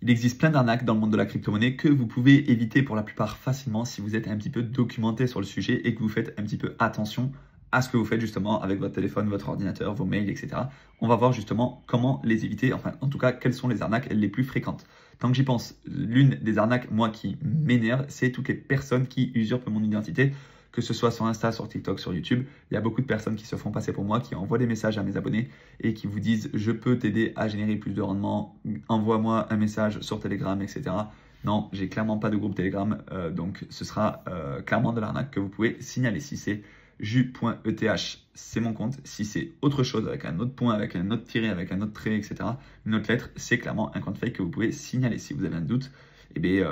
Il existe plein d'arnaques dans le monde de la crypto-monnaie que vous pouvez éviter pour la plupart facilement si vous êtes un petit peu documenté sur le sujet et que vous faites un petit peu attention à ce que vous faites justement avec votre téléphone, votre ordinateur, vos mails, etc. On va voir justement comment les éviter, enfin en tout cas quelles sont les arnaques les plus fréquentes. Tant que j'y pense, l'une des arnaques, moi, qui m'énerve, c'est toutes les personnes qui usurpent mon identité, que ce soit sur Insta, sur TikTok, sur YouTube. Il y a beaucoup de personnes qui se font passer pour moi, qui envoient des messages à mes abonnés et qui vous disent « Je peux t'aider à générer plus de rendement, envoie-moi un message sur Telegram, etc. » Non, j'ai clairement pas de groupe Telegram, donc ce sera clairement de l'arnaque que vous pouvez signaler. Si c'est ju.eth, c'est mon compte. Si c'est autre chose, avec un autre point, avec un autre tiré, avec un autre trait, etc., une autre lettre, c'est clairement un compte fake que vous pouvez signaler. Si vous avez un doute, eh bien,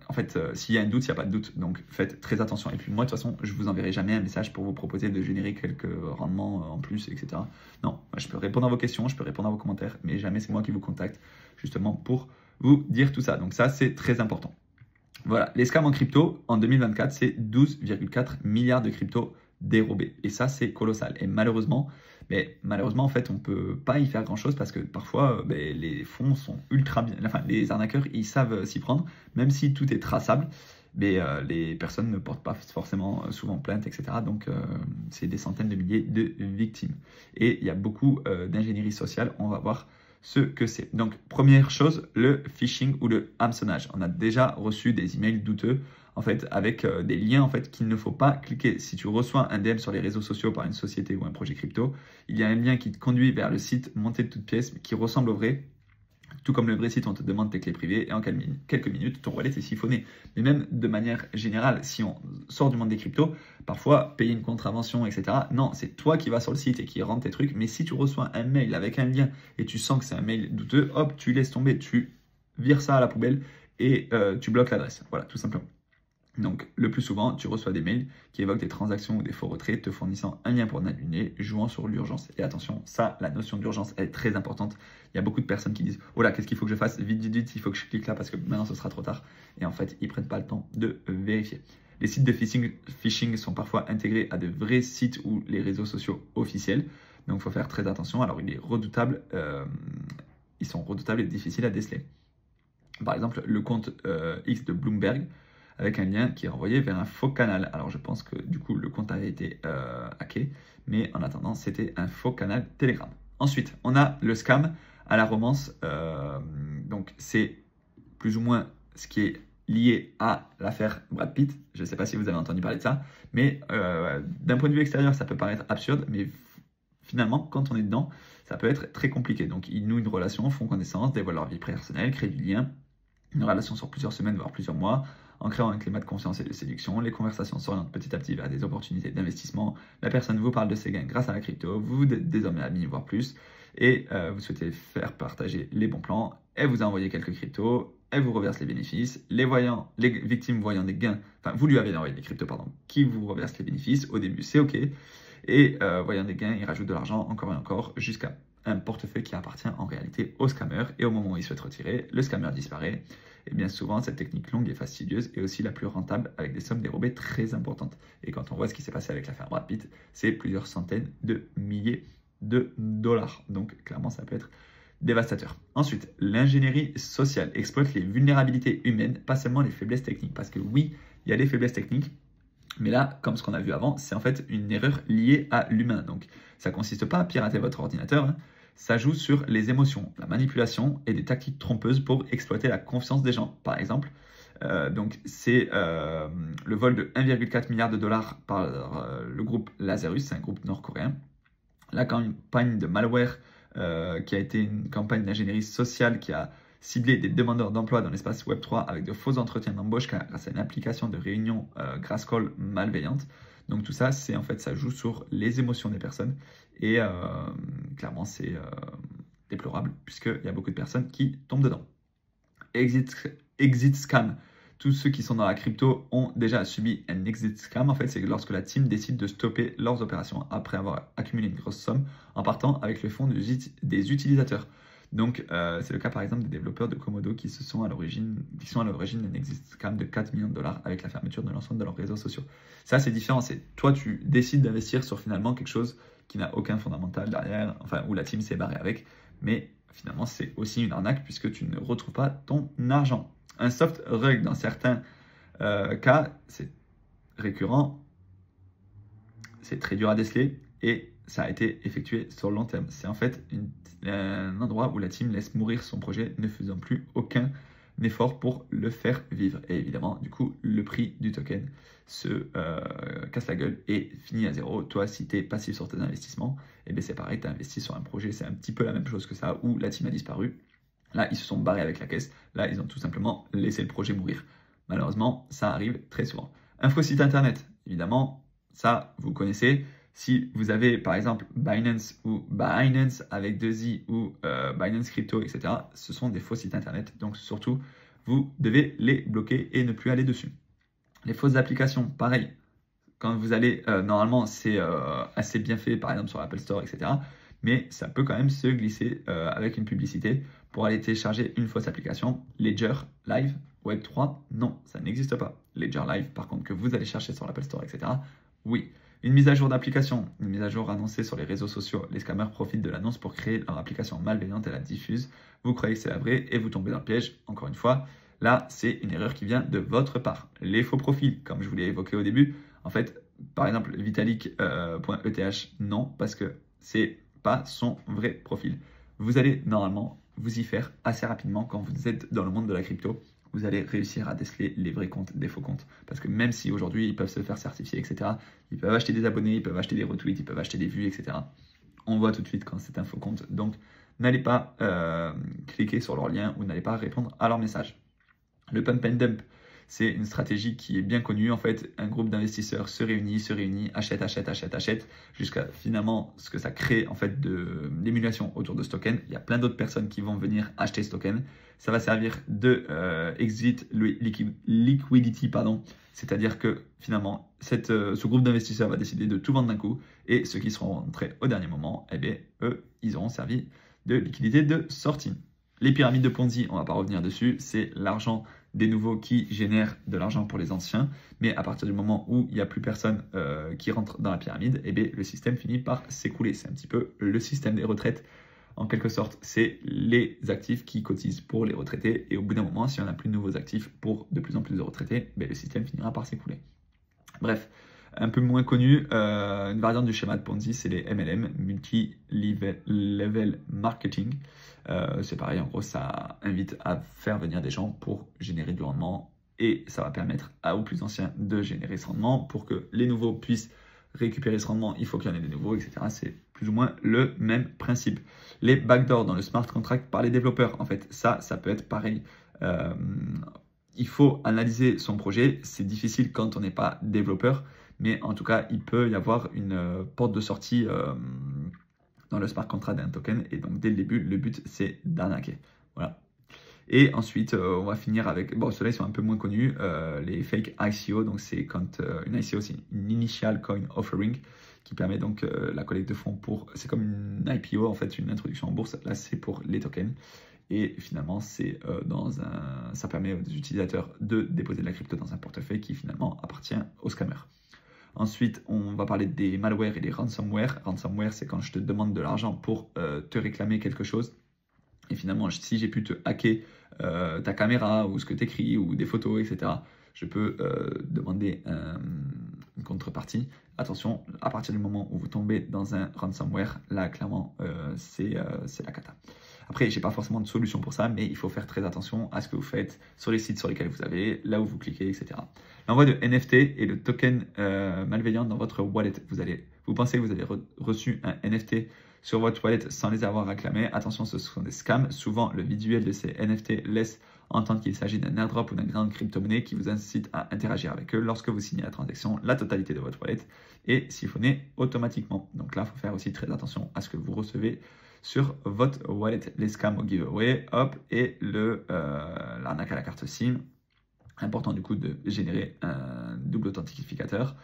en fait, s'il y a un doute, il n'y a pas de doute. Donc, faites très attention. Et puis, moi, de toute façon, je ne vous enverrai jamais un message pour vous proposer de générer quelques rendements en plus, etc. Non, je peux répondre à vos questions, je peux répondre à vos commentaires, mais jamais c'est moi qui vous contacte, justement, pour vous dire tout ça. Donc, ça, c'est très important. Voilà, les scams en crypto, en 2024, c'est 12,4 milliards de crypto dérobés. Et ça, c'est colossal. Et malheureusement, en fait, on ne peut pas y faire grand-chose parce que parfois, les fonds sont ultra bien... Enfin, les arnaqueurs, ils savent s'y prendre, même si tout est traçable. Mais les personnes ne portent pas forcément souvent plainte, etc. Donc, c'est des centaines de milliers de victimes. Et il y a beaucoup d'ingénierie sociale. On va voir ce que c'est. Donc, première chose, le phishing ou le hameçonnage. On a déjà reçu des emails douteux, en fait, avec des liens, en fait, qu'il ne faut pas cliquer. Si tu reçois un DM sur les réseaux sociaux par une société ou un projet crypto, il y a un lien qui te conduit vers le site monté de toutes pièces qui ressemble au vrai. Tout comme le vrai site, on te demande tes clés privées et en quelques minutes, ton wallet est siphonné. Mais même de manière générale, si on sort du monde des cryptos, parfois payer une contravention, etc. Non, c'est toi qui vas sur le site et qui rentre tes trucs. Mais si tu reçois un mail avec un lien et tu sens que c'est un mail douteux, hop, tu laisses tomber, tu vires ça à la poubelle et tu bloques l'adresse. Voilà, tout simplement. Donc, le plus souvent, tu reçois des mails qui évoquent des transactions ou des faux retraits te fournissant un lien pour annuler, jouant sur l'urgence. Et attention, ça, la notion d'urgence est très importante. Il y a beaucoup de personnes qui disent « Oh là, qu'est-ce qu'il faut que je fasse? Vite, vite, vite, il faut que je clique là parce que maintenant ce sera trop tard. » Et en fait, ils ne prennent pas le temps de vérifier. Les sites de phishing sont parfois intégrés à de vrais sites ou les réseaux sociaux officiels. Donc, il faut faire très attention. Alors, ils sont redoutables et difficiles à déceler. Par exemple, le compte X de Bloomberg, avec un lien qui est envoyé vers un faux canal. Alors, je pense que du coup, le compte avait été hacké, mais en attendant, c'était un faux canal Telegram. Ensuite, on a le scam à la romance. Donc, c'est plus ou moins ce qui est lié à l'affaire Brad Pitt. Je ne sais pas si vous avez entendu parler de ça, mais d'un point de vue extérieur, ça peut paraître absurde, mais finalement, quand on est dedans, ça peut être très compliqué. Donc, ils nouent une relation, font connaissance, dévoilent leur vie personnelle, créent du lien, une relation sur plusieurs semaines, voire plusieurs mois. En créant un climat de confiance et de séduction, les conversations s'orientent petit à petit vers des opportunités d'investissement. La personne vous parle de ses gains grâce à la crypto, vous êtes désormais amis, voire plus, et vous souhaitez faire partager les bons plans. Elle vous a envoyé quelques cryptos, elle vous reverse les bénéfices. Les victimes voyant des gains, enfin vous lui avez envoyé des cryptos, pardon, qui vous reverse les bénéfices. Au début, c'est OK. Et voyant des gains, il rajoute de l'argent encore et encore jusqu'à un portefeuille qui appartient en réalité au scammer. Et au moment où il souhaite retirer, le scammer disparaît. Et bien souvent, cette technique longue et fastidieuse est aussi la plus rentable avec des sommes dérobées très importantes. Et quand on voit ce qui s'est passé avec l'affaire Brad Pitt, c'est plusieurs centaines de milliers de dollars. Donc clairement, ça peut être dévastateur. Ensuite, l'ingénierie sociale exploite les vulnérabilités humaines, pas seulement les faiblesses techniques. Parce que oui, il y a des faiblesses techniques, mais là, comme ce qu'on a vu avant, c'est en fait une erreur liée à l'humain. Donc ça ne consiste pas à pirater votre ordinateur, hein. Ça joue sur les émotions, la manipulation et des tactiques trompeuses pour exploiter la confiance des gens. Par exemple, donc c'est le vol de 1,4 milliard de dollars par le groupe Lazarus, c'est un groupe nord-coréen. La campagne de malware qui a été une campagne d'ingénierie sociale qui a ciblé des demandeurs d'emploi dans l'espace Web3 avec de faux entretiens d'embauche grâce à une application de réunion Grasscall malveillante. Donc tout ça, c'est en fait, ça joue sur les émotions des personnes et clairement, c'est déplorable puisqu'il y a beaucoup de personnes qui tombent dedans. Exit scam. Tous ceux qui sont dans la crypto ont déjà subi un exit scam. En fait, c'est lorsque la team décide de stopper leurs opérations après avoir accumulé une grosse somme en partant avec le fonds des utilisateurs. Donc, c'est le cas par exemple des développeurs de Komodo qui sont à l'origine d'un exit scam de 4 millions de dollars avec la fermeture de l'ensemble de leurs réseaux sociaux. Ça, c'est différent. C'est toi, tu décides d'investir sur finalement quelque chose qui n'a aucun fondamental derrière, enfin, où la team s'est barrée avec. Mais finalement, c'est aussi une arnaque puisque tu ne retrouves pas ton argent. Un soft rug, dans certains cas, c'est récurrent, c'est très dur à déceler et ça a été effectué sur le long terme. C'est en fait un endroit où la team laisse mourir son projet, ne faisant plus aucun effort pour le faire vivre. Et évidemment, du coup, le prix du token se casse la gueule et finit à zéro. Toi, si tu es passif sur tes investissements, et bien c'est pareil, tu as investi sur un projet, c'est un petit peu la même chose que ça, où la team a disparu. Là, ils se sont barrés avec la caisse. Là, ils ont tout simplement laissé le projet mourir. Malheureusement, ça arrive très souvent. Un faux site internet, évidemment, ça, vous connaissez. Si vous avez, par exemple, Binance ou Binance avec 2i ou Binance Crypto, etc., ce sont des faux sites internet. Donc, surtout, vous devez les bloquer et ne plus aller dessus. Les fausses applications, pareil. Quand vous allez, normalement, c'est assez bien fait, par exemple, sur l'Apple Store, etc., mais ça peut quand même se glisser avec une publicité pour aller télécharger une fausse application. Ledger Live, Web3, non, ça n'existe pas. Ledger Live, par contre, que vous allez chercher sur l'Apple Store, etc., oui. Une mise à jour d'application, une mise à jour annoncée sur les réseaux sociaux. Les scammers profitent de l'annonce pour créer leur application malveillante et la diffusent. Vous croyez que c'est la vraie et vous tombez dans le piège. Encore une fois, là, c'est une erreur qui vient de votre part. Les faux profils, comme je vous l'ai évoqué au début, en fait, par exemple, Vitalik.eth, non, parce que c'est pas son vrai profil. Vous allez normalement vous y faire assez rapidement quand vous êtes dans le monde de la crypto. Vous allez réussir à déceler les vrais comptes des faux comptes. Parce que même si aujourd'hui ils peuvent se faire certifier, etc., ils peuvent acheter des abonnés, ils peuvent acheter des retweets, ils peuvent acheter des vues, etc. On voit tout de suite quand c'est un faux compte. Donc n'allez pas cliquer sur leur lien ou n'allez pas répondre à leur message. Le pump and dump, c'est une stratégie qui est bien connue. En fait, un groupe d'investisseurs se réunit, achète, jusqu'à finalement ce que ça crée en fait d'émulation autour de ce token. Il y a plein d'autres personnes qui vont venir acheter ce token. Ça va servir de exit liquidity, c'est-à-dire que finalement, ce groupe d'investisseurs va décider de tout vendre d'un coup et ceux qui seront rentrés au dernier moment, eh bien, eux, ils auront servi de liquidité de sortie. Les pyramides de Ponzi, on ne va pas revenir dessus, c'est l'argent des nouveaux qui génèrent de l'argent pour les anciens, mais à partir du moment où il n'y a plus personne qui rentre dans la pyramide, eh bien, le système finit par s'écrouler. C'est un petit peu le système des retraites. En quelque sorte, c'est les actifs qui cotisent pour les retraités, et au bout d'un moment, si on n'a plus de nouveaux actifs pour de plus en plus de retraités, ben, le système finira par s'écouler. Bref, un peu moins connu, une variante du schéma de Ponzi, c'est les MLM, Multi-Level Marketing. C'est pareil, en gros, ça invite à faire venir des gens pour générer du rendement et ça va permettre aux plus anciens de générer ce rendement. Pour que les nouveaux puissent récupérer ce rendement, il faut qu'il y en ait des nouveaux, etc. C'est plus ou moins le même principe. Les backdoors dans le smart contract par les développeurs, en fait, ça peut être pareil. Il faut analyser son projet. C'est difficile quand on n'est pas développeur, mais en tout cas, il peut y avoir une porte de sortie dans le smart contract d'un token. Et donc, dès le début, le but, c'est d'arnaquer. Voilà. Et ensuite, on va finir avec, bon, ceux-là, ils sont un peu moins connus, les fake ICO. Donc, c'est quand une ICO, c'est une Initial Coin Offering qui permet donc la collecte de fonds pour, c'est comme une IPO, en fait, une introduction en bourse. Là, c'est pour les tokens. Et finalement, c'est ça permet aux utilisateurs de déposer de la crypto dans un portefeuille qui finalement appartient aux scammers. Ensuite, on va parler des malwares et des ransomware. Ransomware, c'est quand je te demande de l'argent pour te réclamer quelque chose. Et finalement, si j'ai pu te hacker ta caméra ou ce que tu écris ou des photos, etc., je peux demander une contrepartie. Attention, à partir du moment où vous tombez dans un ransomware, là, clairement, c'est la cata. Après, je n'ai pas forcément de solution pour ça, mais il faut faire très attention à ce que vous faites sur les sites sur lesquels vous avez, là où vous cliquez, etc. L'envoi de NFT et le token malveillant dans votre wallet. Vous pensez que vous avez reçu un NFT sur votre wallet sans les avoir réclamés. Attention, ce sont des scams. Souvent, le visuel de ces NFT laisse entendre qu'il s'agit d'un airdrop ou d'un grande crypto-monnaie qui vous incite à interagir avec eux. Lorsque vous signez la transaction, la totalité de votre wallet est siphonnée automatiquement. Donc là, il faut faire aussi très attention à ce que vous recevez sur votre wallet. Les scams au giveaway, hop, et l'arnaque à la carte SIM. Important du coup de générer un double authentificateur,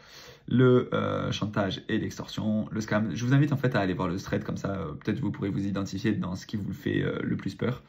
le chantage et l'extorsion, le scam. Je vous invite en fait à aller voir le thread, comme ça peut-être vous pourrez vous identifier dans ce qui vous fait le plus peur.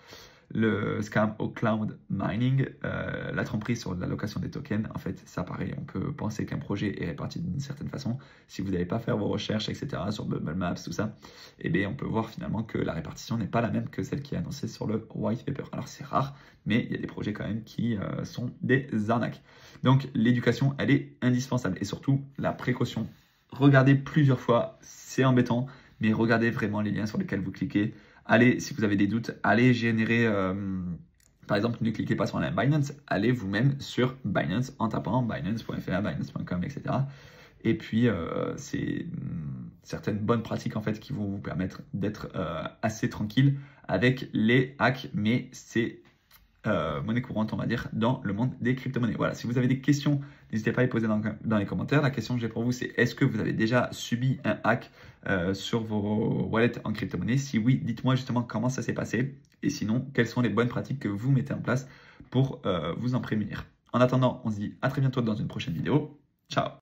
le scam au cloud mining, la tromperie sur la location des tokens. En fait, ça pareil, on peut penser qu'un projet est réparti d'une certaine façon. Si vous n'allez pas faire vos recherches, etc., sur Bubble Maps, tout ça, eh bien, on peut voir finalement que la répartition n'est pas la même que celle qui est annoncée sur le white paper. Alors, c'est rare, mais il y a des projets quand même qui sont des arnaques. Donc, l'éducation, elle est indispensable. Et surtout, la précaution. Regardez plusieurs fois, c'est embêtant, mais regardez vraiment les liens sur lesquels vous cliquez. Allez, si vous avez des doutes, allez générer, par exemple, ne cliquez pas sur un lien Binance, allez vous-même sur Binance en tapant binance.fr, binance.com, etc. Et puis, c'est certaines bonnes pratiques en fait qui vont vous permettre d'être assez tranquille avec les hacks, mais c'est monnaie courante, on va dire, dans le monde des crypto-monnaies. Voilà, si vous avez des questions, n'hésitez pas à les poser dans les commentaires. La question que j'ai pour vous, c'est est-ce que vous avez déjà subi un hack sur vos wallets en crypto-monnaie? Si oui, dites-moi justement comment ça s'est passé. Et sinon, quelles sont les bonnes pratiques que vous mettez en place pour vous en prémunir. En attendant, on se dit à très bientôt dans une prochaine vidéo. Ciao!